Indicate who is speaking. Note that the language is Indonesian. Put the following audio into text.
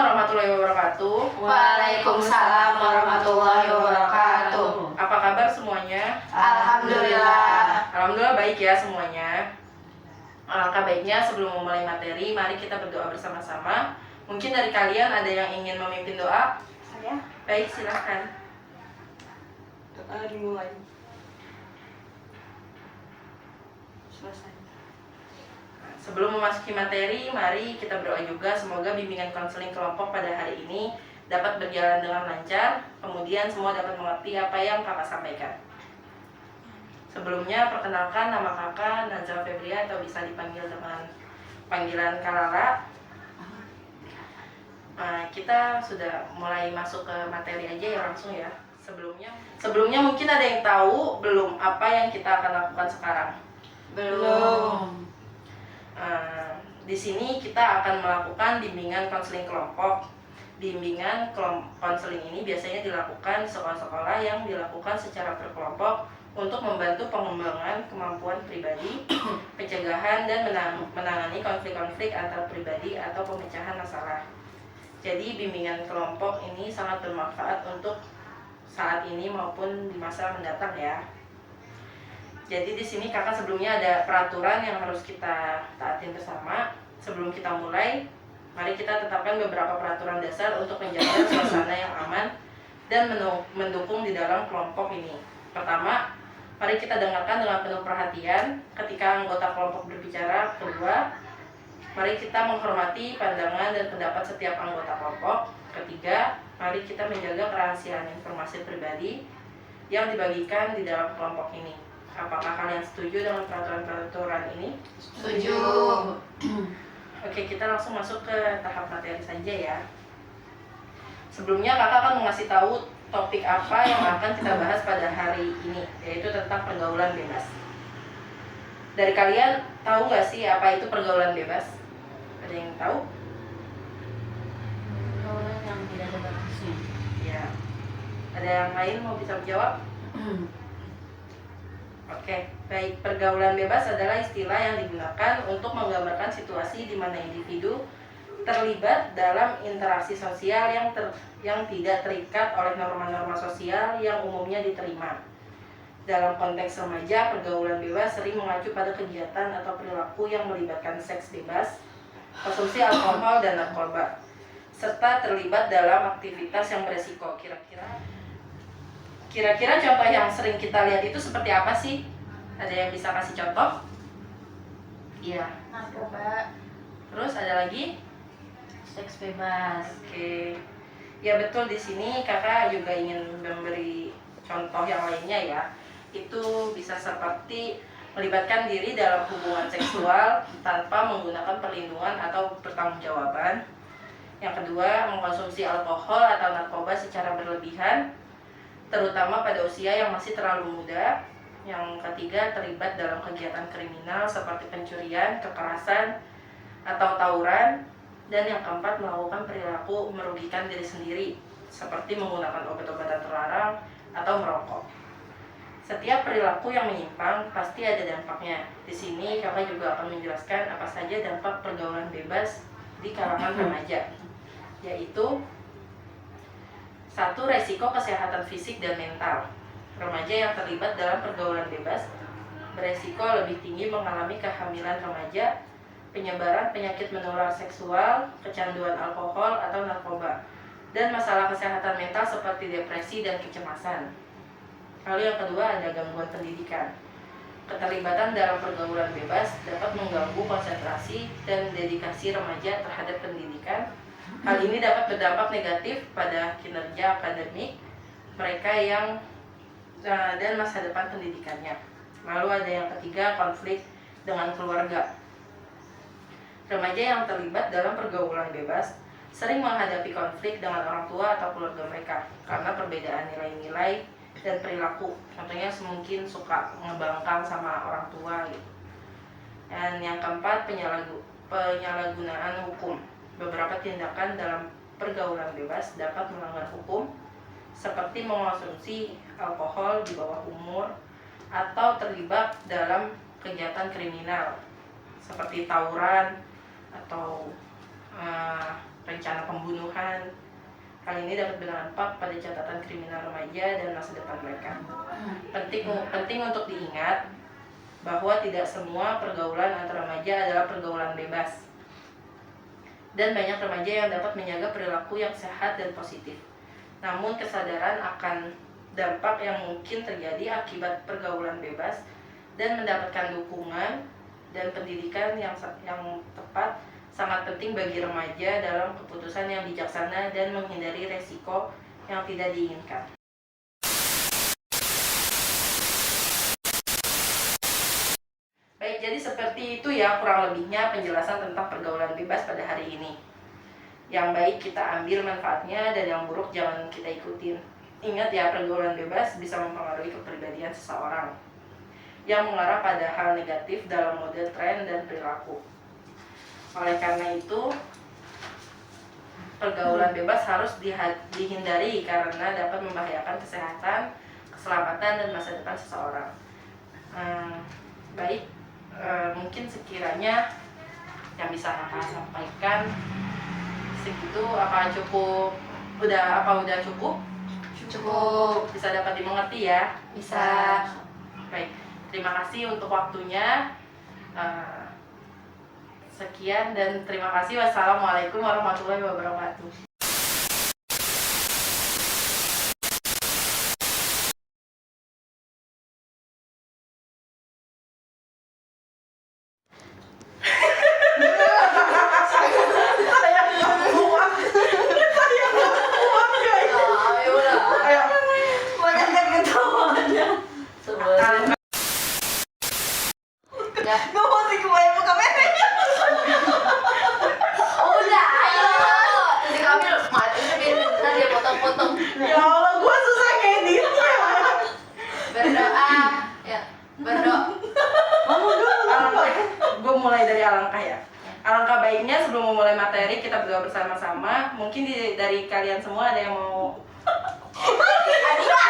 Speaker 1: warahmatullahi wabarakatuh.
Speaker 2: Waalaikumsalam warahmatullahi wabarakatuh.
Speaker 1: Apa kabar semuanya?
Speaker 2: Alhamdulillah.
Speaker 1: Alhamdulillah baik ya semuanya. Alangkah baiknya sebelum memulai materi, mari kita berdoa bersama-sama. Mungkin dari kalian ada yang ingin memimpin doa?
Speaker 2: Saya.
Speaker 1: Baik, silakan.
Speaker 2: Doa dimulai. Selesai.
Speaker 1: Sebelum memasuki materi, mari kita berdoa juga semoga bimbingan konseling kelompok pada hari ini dapat berjalan dengan lancar, kemudian semua dapat mengerti apa yang kakak sampaikan. Sebelumnya, perkenalkan nama kakak Nazal Febria atau bisa dipanggil dengan panggilan Kalala. Kita sudah mulai masuk ke materi aja ya langsung ya. Sebelumnya mungkin ada yang tahu belum apa yang kita akan lakukan sekarang?
Speaker 2: Belum.
Speaker 1: Di sini kita akan melakukan bimbingan konseling kelompok. Bimbingan konseling ini biasanya dilakukan di sekolah-sekolah yang dilakukan secara berkelompok untuk membantu pengembangan kemampuan pribadi, pencegahan dan menangani konflik-konflik antar pribadi atau pemecahan masalah. Jadi bimbingan kelompok ini sangat bermanfaat untuk saat ini maupun di masa mendatang ya. Jadi di sini kakak sebelumnya ada peraturan yang harus kita taatin bersama. Sebelum kita mulai, mari kita tetapkan beberapa peraturan dasar untuk menjaga suasana yang aman dan mendukung di dalam kelompok ini. Pertama, mari kita dengarkan dengan penuh perhatian ketika anggota kelompok berbicara. Kedua, mari kita menghormati pandangan dan pendapat setiap anggota kelompok. Ketiga, mari kita menjaga kerahasiaan informasi pribadi yang dibagikan di dalam kelompok ini. Apakah kalian setuju dengan peraturan-peraturan ini?
Speaker 2: Setuju.
Speaker 1: Oke, kita langsung masuk ke tahap materi saja ya. Sebelumnya kakak akan mengasih tahu topik apa yang akan kita bahas pada hari ini, yaitu tentang pergaulan bebas. Dari kalian tahu nggak sih apa itu pergaulan bebas? Ada yang tahu?
Speaker 2: Pergaulan yang tidak ada batasnya.
Speaker 1: Ya. Ada yang lain mau bisa menjawab? Oke, baik. Pergaulan bebas adalah istilah yang digunakan untuk menggambarkan situasi di mana individu terlibat dalam interaksi sosial yang tidak terikat oleh norma-norma sosial yang umumnya diterima. Dalam konteks remaja, pergaulan bebas sering mengacu pada kegiatan atau perilaku yang melibatkan seks bebas, konsumsi alkohol dan narkoba, serta terlibat dalam aktivitas yang beresiko. Kira-kira contoh yang sering kita lihat itu seperti apa sih? Ada yang bisa kasih contoh? Iya.
Speaker 2: Narkoba.
Speaker 1: Terus ada lagi?
Speaker 2: Seks bebas.
Speaker 1: Oke. Ya betul, di sini kakak juga ingin memberi contoh yang lainnya ya. Itu bisa seperti melibatkan diri dalam hubungan seksual tanpa menggunakan perlindungan atau pertanggungjawaban. Yang kedua, mengkonsumsi alkohol atau narkoba secara berlebihan, terutama pada usia yang masih terlalu muda. Yang ketiga, terlibat dalam kegiatan kriminal seperti pencurian, kekerasan, atau tawuran. Dan yang keempat, melakukan perilaku merugikan diri sendiri seperti menggunakan obat-obatan terlarang atau merokok. Setiap perilaku yang menyimpang pasti ada dampaknya. Di sini kakak juga akan menjelaskan apa saja dampak pergaulan bebas di kalangan remaja, yaitu 1. Resiko kesehatan fisik dan mental. Remaja yang terlibat dalam pergaulan bebas beresiko lebih tinggi mengalami kehamilan remaja, penyebaran penyakit menular seksual, kecanduan alkohol atau narkoba, dan masalah kesehatan mental seperti depresi dan kecemasan. Lalu yang kedua ada gangguan pendidikan. Keterlibatan dalam pergaulan bebas dapat mengganggu konsentrasi dan dedikasi remaja terhadap pendidikan. Hal ini dapat berdampak negatif pada kinerja akademik mereka dan masa depan pendidikannya. Lalu ada yang ketiga, konflik dengan keluarga. Remaja yang terlibat dalam pergaulan bebas sering menghadapi konflik dengan orang tua atau keluarga mereka karena perbedaan nilai-nilai dan perilaku. Contohnya mungkin suka ngebangkang sama orang tua gitu. Dan yang keempat, penyalahgunaan hukum. Beberapa tindakan dalam pergaulan bebas dapat melanggar hukum, seperti mengonsumsi alkohol di bawah umur atau terlibat dalam kegiatan kriminal seperti tawuran atau rencana pembunuhan. Hal ini dapat berdampak pada catatan kriminal remaja dan masa depan mereka. Penting untuk diingat bahwa tidak semua pergaulan antar remaja adalah pergaulan bebas. Dan banyak remaja yang dapat menjaga perilaku yang sehat dan positif. Namun kesadaran akan dampak yang mungkin terjadi akibat pergaulan bebas dan mendapatkan dukungan dan pendidikan yang tepat sangat penting bagi remaja dalam keputusan yang bijaksana dan menghindari resiko yang tidak diinginkan. Baik, jadi seperti itu ya kurang lebihnya penjelasan tentang pergaulan bebas pada hari ini. Yang baik kita ambil manfaatnya dan yang buruk jangan kita ikutin. Ingat ya, pergaulan bebas bisa mempengaruhi kepribadian seseorang yang mengarah pada hal negatif dalam mode tren dan perilaku. Oleh karena itu, pergaulan bebas harus dihindari karena dapat membahayakan kesehatan, keselamatan, dan masa depan seseorang. Baik, mungkin sekiranya yang bisa kakak sampaikan segitu. Apa cukup? Udah cukup? Cukup. Bisa dapat dimengerti ya?
Speaker 2: Bisa.
Speaker 1: Baik, terima kasih untuk waktunya. Sekian dan terima kasih. Wassalamualaikum warahmatullahi wabarakatuh.
Speaker 2: Gak mau sih kebayang muka Mary. Udah, ayo. Nanti kami mati nanti dia potong-potong.
Speaker 1: Ya Allah, gue susah ngeditnya.
Speaker 2: Berdoa, ya berdoa.
Speaker 1: Gue mulai dari alangkah ya. Alangkah baiknya sebelum memulai materi kita berdoa bersama-sama. Mungkin dari kalian semua ada yang mau?
Speaker 2: Aduh.